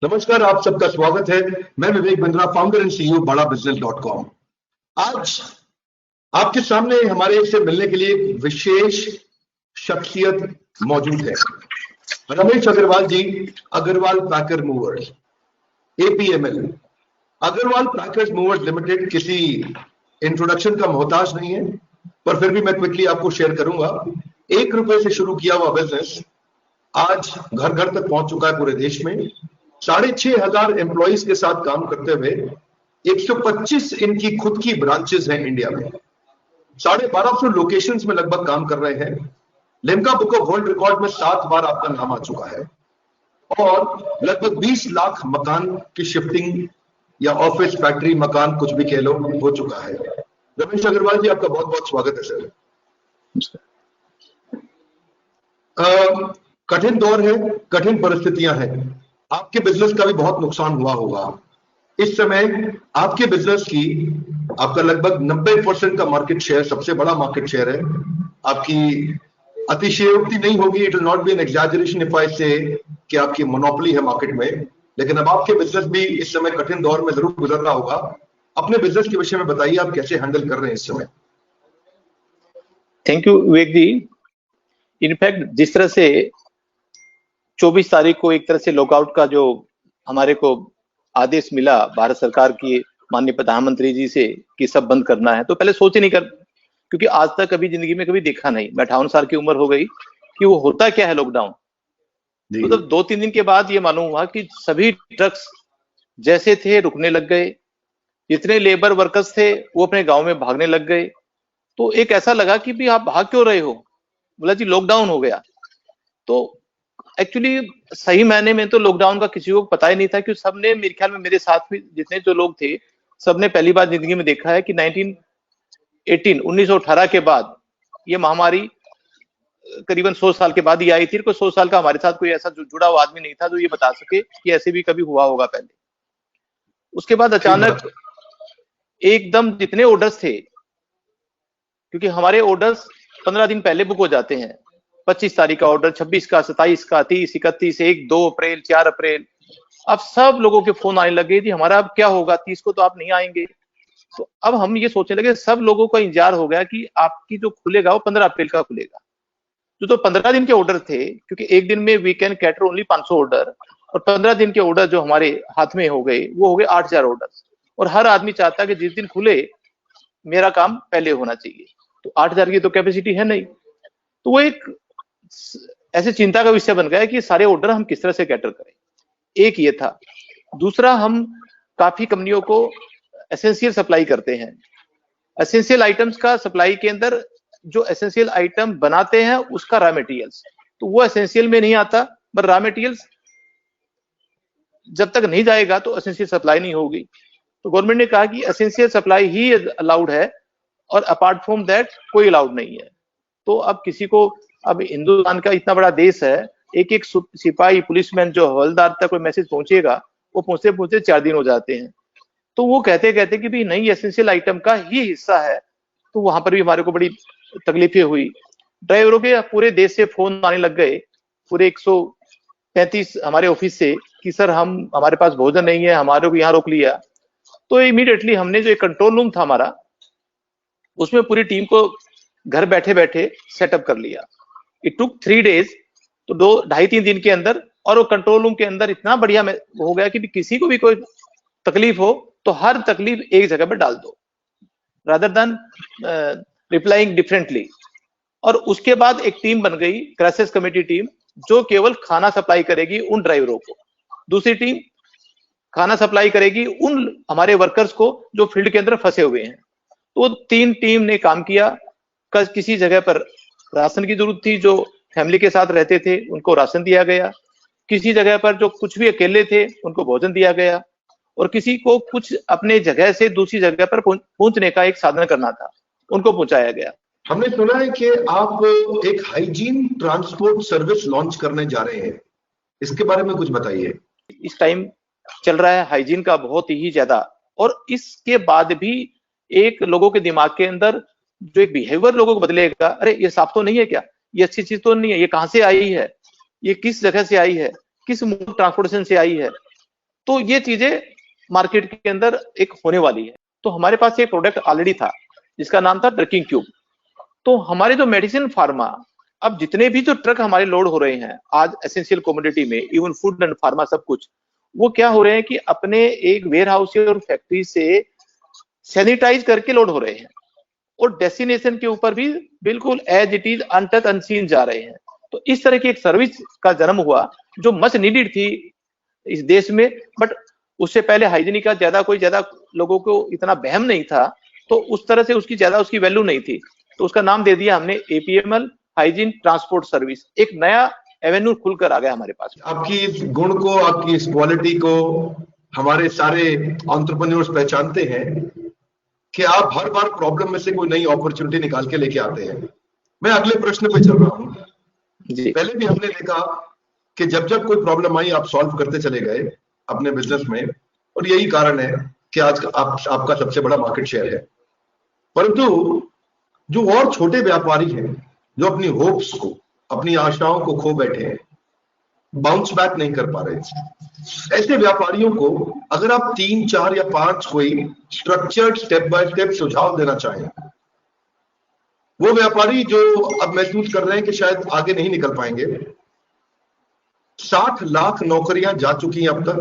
नमस्कार, आप सबका स्वागत है। मैं Vivek Bindra, founder and CEO badabusiness.com। आज आपके सामने हमारे से मिलने के लिए एक विशेष शख्सियत मौजूद है। Ramesh Agarwal ji, Agarwal packer movers, APML। Agarwal packers movers limited किसी इंट्रोडक्शन का मोहताज नहीं है, पर फिर भी मैं क्विकली आपको शेयर करूंगा। 1 रुपए से शुरू किया हुआ बिजनेस आज घर घर तक पहुंच चुका है पूरे देश में। 6,500 एम्प्लॉइज के साथ काम करते हुए 125 इनकी खुद की ब्रांचेस हैं इंडिया में। 1250 लोकेशंस में लगभग काम कर रहे हैं। Limca book of world record में 7 बार आपका नाम आ चुका है और लगभग 20 लाख मकान की शिफ्टिंग या ऑफिस, फैक्ट्री, मकान कुछ भी कह लो, हो चुका है। रमेश अग्रवाल जी, आपका बहुत बहुत स्वागत है सर। कठिन दौर है, कठिन परिस्थितियां हैं। आपके बिजनेस का भी बहुत नुकसान हुआ होगा। इस समय आपके बिजनेस की आपका लगभग 90% का मार्केट शेयर, सबसे बड़ा मार्केट शेयर है। आपकी अतिशयोक्ति नहीं होगी, it will not be an exaggeration if I say कि आपकी मोनोपोली है मार्केट में, लेकिन अब आपके बिजनेस भी इस समय कठिन दौर में जरूर गुजर रहा होगा। अपने बिजनेस के विषय में बताइए, आप कैसे हैंडल कर रहे हैं इस समय। Thank you Vivek ji. In fact जिस तरह से 24 तारीख को एक तरह से लॉकआउट का जो हमारे को आदेश मिला भारत सरकार की माननीय प्रधानमंत्री जी से कि सब बंद करना है, तो पहले सोच ही नहीं कर, क्योंकि आज तक कभी जिंदगी में कभी देखा नहीं। मैं 58 साल की उम्र हो गई कि वो होता क्या है लॉकडाउन। तो 2-3 दिन के बाद ये मालूम हुआ कि सभी ट्रक्स जैसे थे रुकने लग गए। जितने लेबर वर्कर्स थे वो अपने गांव में भागने लग गए। तो एक ऐसा लगा कि भी आप भाग क्यों रहे हो? बोला जी लॉकडाउन हो गया। तो एक्चुअली सही मायने में तो लॉकडाउन का किसी को पता ही नहीं था, कि सबने, मेरे ख्याल में मेरे साथ भी जितने जो लोग थे, सबने पहली बार जिंदगी में देखा है कि 1918 के बाद ये महामारी करीबन 100 साल के बाद ही आई थी। कोई 100 साल का हमारे साथ कोई ऐसा जुड़ा हुआ आदमी नहीं था जो ये बता सके कि ऐसे भी कभी हुआ होगा पहले। उसके बाद अचानक एकदम जितने ऑर्डर्स थे, क्योंकि हमारे ऑर्डर्स 15 दिन पहले बुक हो जाते हैं। 25 तारीख का ऑर्डर, 26 का, 27 का, 30, 31, 1, 2 अप्रैल, 4 अप्रैल। अब सब लोगों के फोन आने लगे थी, हमारा अब क्या होगा, 30 को तो आप नहीं आएंगे। तो अब हम ये सोचने लगे, सब लोगों का इंतजार हो गया कि आपकी जो खुलेगा वो 15 अप्रैल का खुलेगा। तो 15 दिन के ऑर्डर थे, क्योंकि एक दिन में we can cater only 500 order, और 15 दिन के ऑर्डर जो हमारे हाथ में हो गए वो हो गए 8,000 ऑर्डर। और हर आदमी चाहता है कि जिस दिन खुले मेरा काम पहले होना चाहिए। तो 8,000 की तो कैपेसिटी है नहीं। तो वो एक ऐसे चिंता का विषय बन गया कि सारे ऑर्डर हम किस तरह से कैटर करें। एक ये था। दूसरा, हम काफी कंपनियों को एसेंशियल सप्लाई करते हैं। एसेंशियल आइटम्स का सप्लाई के अंदर जो एसेंशियल आइटम बनाते हैं उसका रॉ मटेरियल्स, तो वो एसेंशियल में नहीं आता। पर रॉ मटेरियल्स जब तक नहीं जाएगा तो एसेंशियल सप्लाई नहीं होगी। तो गवर्नमेंट ने कहा कि एसेंशियल सप्लाई ही अलाउड है और अपार्ट फ्रॉम दैट कोई अलाउड नहीं है। तो अब किसी को, अब हिंदुस्तान का इतना बड़ा देश है, एक एक सिपाही, पुलिसमैन, जो हवलदार तक कोई मैसेज पहुंचेगा वो पहुंचते पहुंचते 4 दिन हो जाते हैं। तो वो कहते कहते कि भाई नहीं, एसेंशियल आइटम का ही हिस्सा है। तो वहां पर भी हमारे को बड़ी तकलीफें हुई। ड्राइवरों के पूरे देश से फोन आने लग गए, पूरे 135 हमारे ऑफिस से, कि सर हमारे पास भोजन नहीं है, हमारे को यहाँ रोक लिया। तो इमीडिएटली हमने जो एक कंट्रोल रूम था हमारा, उसमें पूरी टीम को घर बैठे बैठे सेटअप कर लिया। इट टुक 3 डेज, तो 2-2.5-3 दिन के अंदर। और वो कंट्रोल रूम के अंदर इतना बढ़िया हो गया कि किसी को भी कोई तकलीफ हो तो हर तकलीफ एक जगह पर डाल दो, रादर देन रिप्लाइंग डिफरेंटली। और उसके बाद एक टीम बन गई, क्राइसिस कमेटी टीम, जो केवल खाना सप्लाई करेगी उन ड्राइवरों को। दूसरी टीम खाना सप्लाई करेगी उन हमारे वर्कर्स को जो फील्ड के अंदर फंसे हुए हैं। तो 3 टीम ने काम किया। किसी जगह पर राशन की जरूरत थी, जो फैमिली के साथ रहते थे उनको राशन दिया गया। किसी जगह पर जो कुछ भी अकेले थे उनको भोजन दिया गया। और किसी को कुछ अपने जगह से दूसरी जगह पर पहुंचने का एक साधन करना था, उनको पहुंचाया गया। हमने सुना है कि आप एक हाइजीन ट्रांसपोर्ट सर्विस लॉन्च करने जा रहे हैं, इसके बारे में कुछ बताइए। इस टाइम चल रहा है हाइजीन का बहुत ही ज्यादा, और इसके बाद भी एक लोगों के दिमाग के अंदर जो एक बिहेवियर लोगों को बदलेगा, अरे ये साफ तो नहीं है क्या, ये अच्छी चीज तो नहीं है, ये कहां से आई है, ये किस जगह से आई है, किस मोड ट्रांसपोर्टेशन से आई है। तो ये चीजें मार्केट के अंदर एक होने वाली है। तो हमारे पास एक प्रोडक्ट ऑलरेडी था जिसका नाम था ट्रकिंग क्यूब। तो हमारे जो मेडिसिन फार्मा, अब जितने भी जो ट्रक हमारे लोड हो रहे हैं आज एसेंशियल कमोडिटी में, इवन फूड एंड फार्मा सब कुछ, वो क्या हो रहे हैं कि अपने एक वेयर हाउस और फैक्ट्री से सैनिटाइज करके लोड हो रहे हैं और डेस्टिनेशन के ऊपर भी बिल्कुल as it is untouch unseen जा रहे हैं। तो इस तरह की एक सर्विस का जन्म हुआ जो मच नीडेड थी इस देश में, बट उससे पहले हाइजीनिक का ज्यादा लोगों को इतना बहम नहीं था, तो उस तरह से उसकी वैल्यू नहीं थी। तो उसका नाम दे दिया हमने एपीएमएल, हाइजीन ट्रांसपोर्ट सर्विस। एक नया एवेन्यू खुलकर आ गया हमारे पास। आपकी इस गुण को, आपकी इस क्वालिटी को हमारे सारे एंटरप्रेन्योर्स पहचानते हैं कि आप हर बार प्रॉब्लम में से कोई नई अपॉर्चुनिटी निकाल के लेके आते हैं। मैं अगले प्रश्न पे चल रहा हूँ। पहले भी हमने देखा कि जब जब कोई प्रॉब्लम आई आप सॉल्व करते चले गए अपने बिजनेस में, और यही कारण है कि आज आपका सबसे बड़ा मार्केट शेयर है। परंतु जो और छोटे व्यापारी हैं जो अपनी होप्स को, अपनी आशाओं को खो बैठे हैं, बाउंस बैक नहीं कर पा रहे, ऐसे व्यापारियों को अगर आप 3, 4 या 5 कोई स्ट्रक्चर्ड स्टेप बाय स्टेप सुझाव देना चाहें, वो व्यापारी जो अब महसूस कर रहे हैं कि शायद आगे नहीं निकल पाएंगे। 60 लाख नौकरियां जा चुकी हैं अब तक,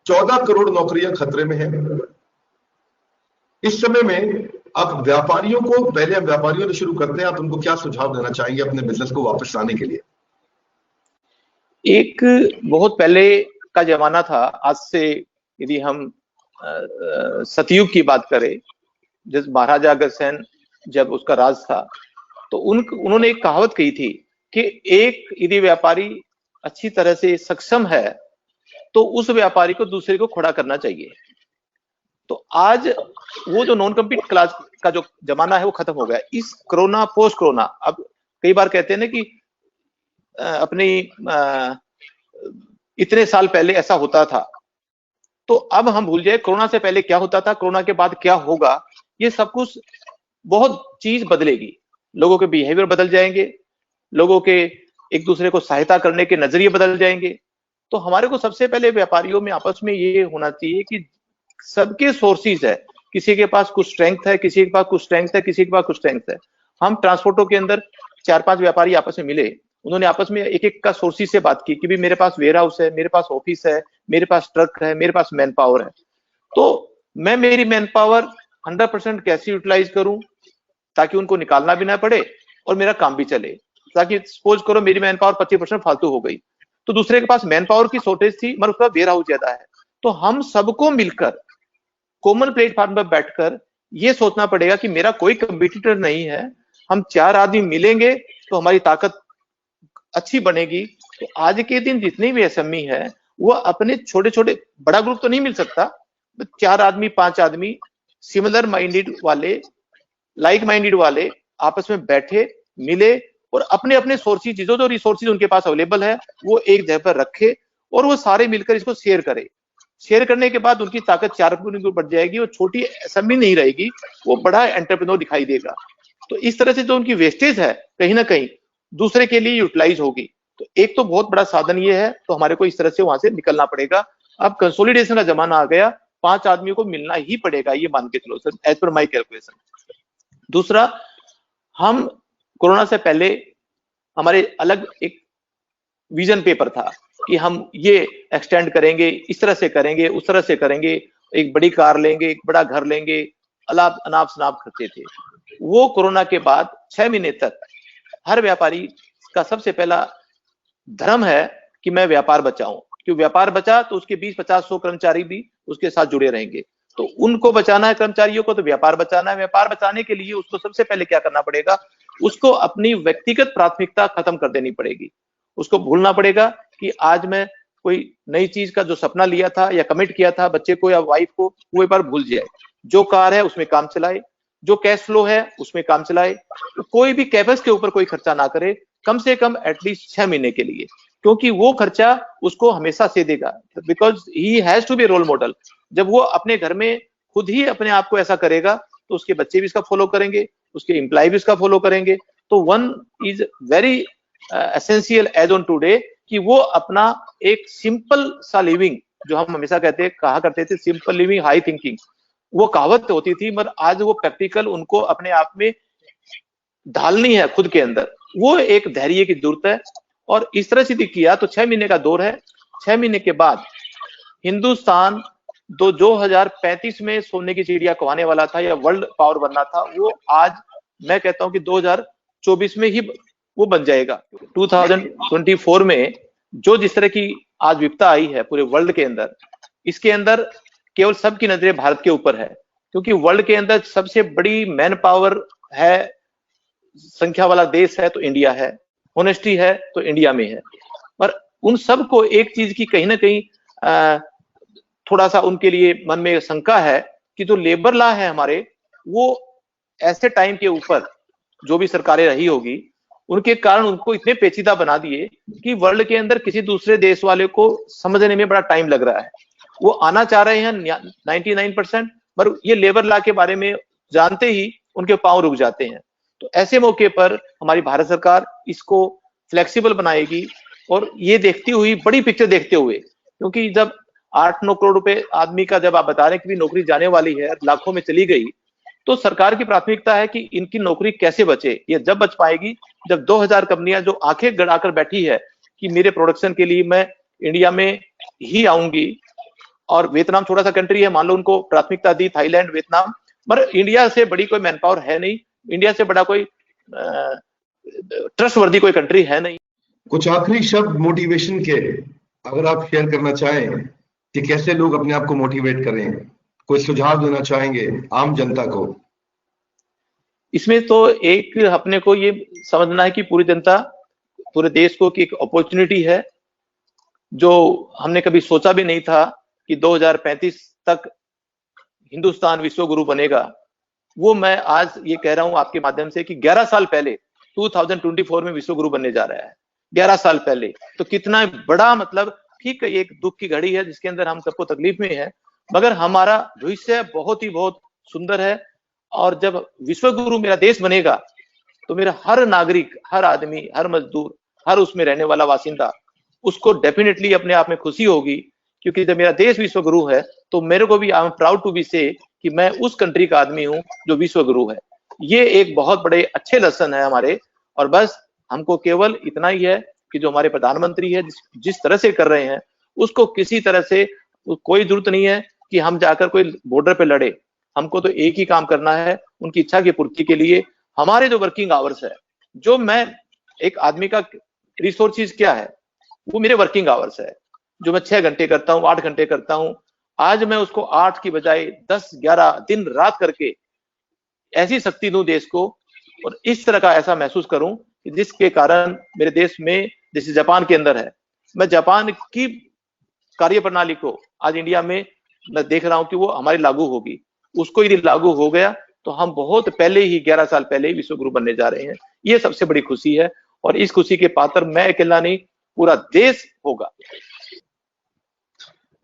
14 करोड़ नौकरियां खतरे में हैं। इस समय में आप व्यापारियों को, पहले हम व्यापारियों से शुरू करते हैं, आप उनको क्या सुझाव देना चाहेंगे अपने बिजनेस को वापस लाने के लिए? एक बहुत पहले का जमाना था, आज से यदि हम सतयुग की बात करें, जिस महाराजा अग्रसेन जब उसका राज था, तो उन्होंने एक कहावत कही थी कि एक यदि व्यापारी अच्छी तरह से सक्षम है तो उस व्यापारी को दूसरे को खड़ा करना चाहिए। तो आज वो जो नॉन कम्पीट क्लास का जो जमाना है वो खत्म हो गया। इस कोरोना, पोस्ट कोरोना, अब कई बार कहते हैं ना कि अपनी इतने साल पहले ऐसा होता था, तो अब हम भूल जाए कोरोना से पहले क्या होता था, कोरोना के बाद क्या होगा। ये सब कुछ बहुत चीज बदलेगी, लोगों के बिहेवियर बदल जाएंगे, लोगों के एक दूसरे को सहायता करने के नजरिए बदल जाएंगे। तो हमारे को सबसे पहले व्यापारियों में आपस में ये होना चाहिए कि सबके सोर्सेज है, किसी के पास कुछ स्ट्रेंथ है, किसी के पास कुछ स्ट्रेंथ है, किसी के पास कुछ स्ट्रेंथ है। हम ट्रांसपोर्टों के अंदर 4-5 व्यापारी आपस में मिले, उन्होंने आपस में एक एक का सोर्सेज से बात की कि भी मेरे पास वेयर हाउस है, मेरे पास ऑफिस है, मेरे पास ट्रक है, मेरे पास मैन पावर है, तो मैं मेरी मैन पावर 100% कैसे यूटिलाइज करूं ताकि उनको निकालना भी ना पड़े और मेरा काम भी चले। ताकि सपोज करो मेरी मैन पावर 25% फालतू हो गई, तो दूसरे के पास मैन पावर की शॉर्टेज थी मगर उसका वेयर हाउस ज्यादा है, तो हम सबको मिलकर कॉमन प्लेटफॉर्म पर बैठकर ये सोचना पड़ेगा कि मेरा कोई कंपटीटर नहीं है, हम 4 आदमी मिलेंगे तो हमारी ताकत अच्छी बनेगी। तो आज के दिन जितनी भी एसएमई है वो अपने छोटे छोटे, बड़ा ग्रुप तो नहीं मिल सकता, 4 आदमी 5 आदमी सिमिलर माइंडेड वाले, लाइक माइंडेड वाले आपस में बैठे, मिले और अपने अपने सोर्सेज, जो रिसोर्सेज उनके पास अवेलेबल है वो एक जगह पर रखे और वो सारे मिलकर इसको शेयर करें। शेयर करने के बाद उनकी ताकत 4 गुनी बढ़ जाएगी, वो छोटी एसएमई नहीं रहेगी, वो बड़ा एंटरप्रेन्योर दिखाई देगा। तो इस तरह से जो उनकी वेस्टेज है कहीं ना कहीं दूसरे के लिए यूटिलाइज होगी। तो एक तो बहुत बड़ा साधन ये है, तो हमारे को इस तरह से वहां से निकलना पड़ेगा। अब कंसोलिडेशन का जमाना आ गया, 5 आदमियों को मिलना ही पड़ेगा, ये मान के चलो सर, एज पर माई कैलकुलेशन। दूसरा, हम कोरोना से पहले हमारे अलग एक विजन पेपर था कि हम ये एक्सटेंड करेंगे, इस तरह से करेंगे, उस तरह से करेंगे, एक बड़ी कार लेंगे, एक बड़ा घर लेंगे, अनाप शनाप करते थे। वो कोरोना के बाद 6 महीने तक हर व्यापारी का सबसे पहला धर्म है कि मैं व्यापार बचाऊं, क्योंकि व्यापार बचा तो उसके 20-50-100 कर्मचारी भी उसके साथ जुड़े रहेंगे। तो उनको बचाना है कर्मचारियों को, तो व्यापार बचाना है। व्यापार बचाने के लिए उसको सबसे पहले क्या करना पड़ेगा, उसको अपनी व्यक्तिगत प्राथमिकता खत्म कर देनी पड़ेगी। उसको भूलना पड़ेगा कि आज मैं कोई नई चीज का जो सपना लिया था या कमिट किया था बच्चे को या वाइफ को, वो एक बार भूल जाए। जो कार है उसमें काम चलाए, जो कैश फ्लो है उसमें काम चलाए, तो कोई भी कैपेक्स के ऊपर कोई खर्चा ना करे, कम से कम एटलीस्ट 6 महीने के लिए, क्योंकि वो खर्चा उसको हमेशा से देगा, because he has to be role model. जब वो अपने घर में खुद ही अपने आप को ऐसा करेगा तो उसके बच्चे भी इसका फॉलो करेंगे, उसके एम्प्लॉय भी इसका फॉलो करेंगे। तो one is very essential as on today कि वो अपना एक सिंपल सा लिविंग जो हम हमेशा कहा करते थे सिंपल लिविंग हाई थिंकिंग, वो कहावत होती थी, मगर आज वो प्रैक्टिकल उनको अपने आप में ढालनी है खुद के अंदर, वो एक धैर्य की जरूरत है। और इस तरह से किया तो 6 महीने का दौर है। 6 महीने के बाद हिंदुस्तान 2035 में सोने की चिड़िया कहने वाला था या वर्ल्ड पावर बनना था, वो आज मैं कहता हूं कि 2024 में ही वो बन जाएगा। 2024 में जो जिस तरह की आज विपदा आई है पूरे वर्ल्ड के अंदर, इसके अंदर केवल सबकी नजरें भारत के ऊपर है, क्योंकि वर्ल्ड के अंदर सबसे बड़ी मैन पावर है, संख्या वाला देश है तो इंडिया है, ऑनेस्टी है तो इंडिया में है। पर उन सबको एक चीज की कहीं ना कहीं थोड़ा सा उनके लिए मन में शंका है कि जो लेबर लॉ है हमारे, वो ऐसे टाइम के ऊपर जो भी सरकारें रही होगी उनके कारण उनको इतने पेचीदा बना दिए कि वर्ल्ड के अंदर किसी दूसरे देश वाले को समझने में बड़ा टाइम लग रहा है। वो आना चाह रहे हैं 99%, पर ये लेबर लॉ के बारे में जानते ही उनके पांव रुक जाते हैं। तो ऐसे मौके पर हमारी भारत सरकार इसको फ्लेक्सिबल बनाएगी, और ये देखती हुई, बड़ी पिक्चर देखते हुए, क्योंकि जब 8-9 करोड़ रुपए आदमी का जब आप बता रहे हैं कि भी नौकरी जाने वाली है, लाखों में चली गई, तो सरकार की प्राथमिकता है कि इनकी नौकरी कैसे बचे। ये जब बच पाएगी जब 2000 कंपनियां जो आंखें गड़ाकर बैठी है कि मेरे प्रोडक्शन के लिए मैं इंडिया में ही आऊंगी, और वियतनाम छोटा सा कंट्री है, मान लो उनको प्राथमिकता दी, थाईलैंड, वियतनाम, पर इंडिया से बड़ी कोई मैन पावर है नहीं, इंडिया से बड़ा कोई ट्रस्टवर्दी कोई कंट्री है नहीं। कुछ आखिरी शब्द मोटिवेशन के अगर आप शेयर करना चाहें कि कैसे लोग अपने आप को मोटिवेट करें, कोई सुझाव देना चाहेंगे आम जनता को? इसमें तो एक अपने को ये समझना है कि पूरी जनता, पूरे देश को की एक अपॉर्चुनिटी है, जो हमने कभी सोचा भी नहीं था कि 2035 तक हिंदुस्तान विश्व गुरु बनेगा। वो मैं आज ये कह रहा हूं आपके माध्यम से कि 11 साल पहले 2024 में विश्व गुरु बनने जा रहा है। 11 साल पहले तो कितना बड़ा, मतलब ठीक है एक दुख की घड़ी है जिसके अंदर हम सबको तकलीफ में है, मगर हमारा भविष्य बहुत ही बहुत सुंदर है। और जब विश्व गुरु मेरा देश बनेगा तो मेरा हर नागरिक, हर आदमी, हर मजदूर, हर उसमें रहने वाला वासिंदा, उसको डेफिनेटली अपने आप में खुशी होगी, क्योंकि जब मेरा देश विश्व गुरु है तो मेरे को भी I am proud to be say कि मैं उस कंट्री का आदमी हूं जो विश्व गुरु है। ये एक बहुत बड़े अच्छे लेसन है हमारे। और बस हमको केवल इतना ही है कि जो हमारे प्रधानमंत्री है जिस तरह से कर रहे हैं, उसको किसी तरह से कोई जरूरत नहीं है कि हम जाकर कोई बॉर्डर पे लड़े। हमको तो एक ही काम करना है, उनकी इच्छा की पूर्ति के लिए। हमारे जो वर्किंग आवर्स है, जो मैं एक आदमी का रिसोर्सेज क्या है, वो मेरे वर्किंग आवर्स है, जो मैं 6 घंटे करता हूँ, 8 घंटे करता हूँ। आज मैं उसको 8 की बजाय 10-11 दिन रात करके ऐसी शक्ति दूं देश को, और इस तरह का ऐसा महसूस करूं कि जिसके कारण मेरे देश में, जैसे जापान के अंदर है, मैं जापान की कार्य प्रणाली को आज इंडिया में मैं देख रहा हूं कि वो हमारी लागू होगी। उसको यदि लागू हो गया तो हम बहुत पहले ही, 11 साल पहले ही विश्व गुरु बनने जा रहे हैं। ये सबसे बड़ी खुशी है, और इस खुशी के पात्र मैं अकेला नहीं, पूरा देश होगा।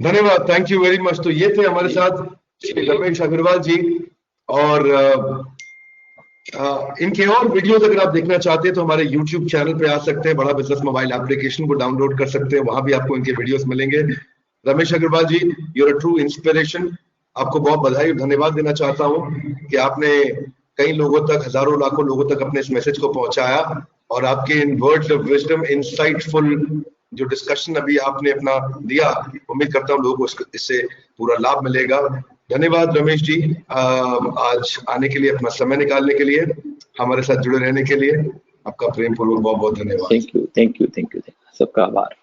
धन्यवाद, थैंक यू वेरी मच। तो ये थे हमारे साथ श्री रमेश अग्रवाल जी, और इनके और वीडियोस अगर आप देखना चाहते हैं तो हमारे YouTube चैनल पे आ सकते हैं, बड़ा बिजनेस मोबाइल एप्लीकेशन को डाउनलोड कर सकते हैं, वहां भी आपको इनके वीडियोस मिलेंगे। Ramesh Agarwal ji, you are a true inspiration. आपको बहुत बधाई और धन्यवाद देना चाहता हूं कि आपने कई लोगों तक, हजारों लाखों लोगों तक अपने इस मैसेज को पहुंचाया, और आपके इन वर्ड्स ऑफ विजडम, इंसाइटफुल जो डिस्कशन अभी आपने अपना दिया, उम्मीद करता हूं लोगों को इससे पूरा लाभ मिलेगा। धन्यवाद रमेश जी, आज आने के लिए, अपना समय निकालने के लिए, हमारे साथ जुड़े रहने के लिए आपका प्रेम पूर्वक बहुत बहुत धन्यवाद। Thank you, thank you, thank you, सबका आभार।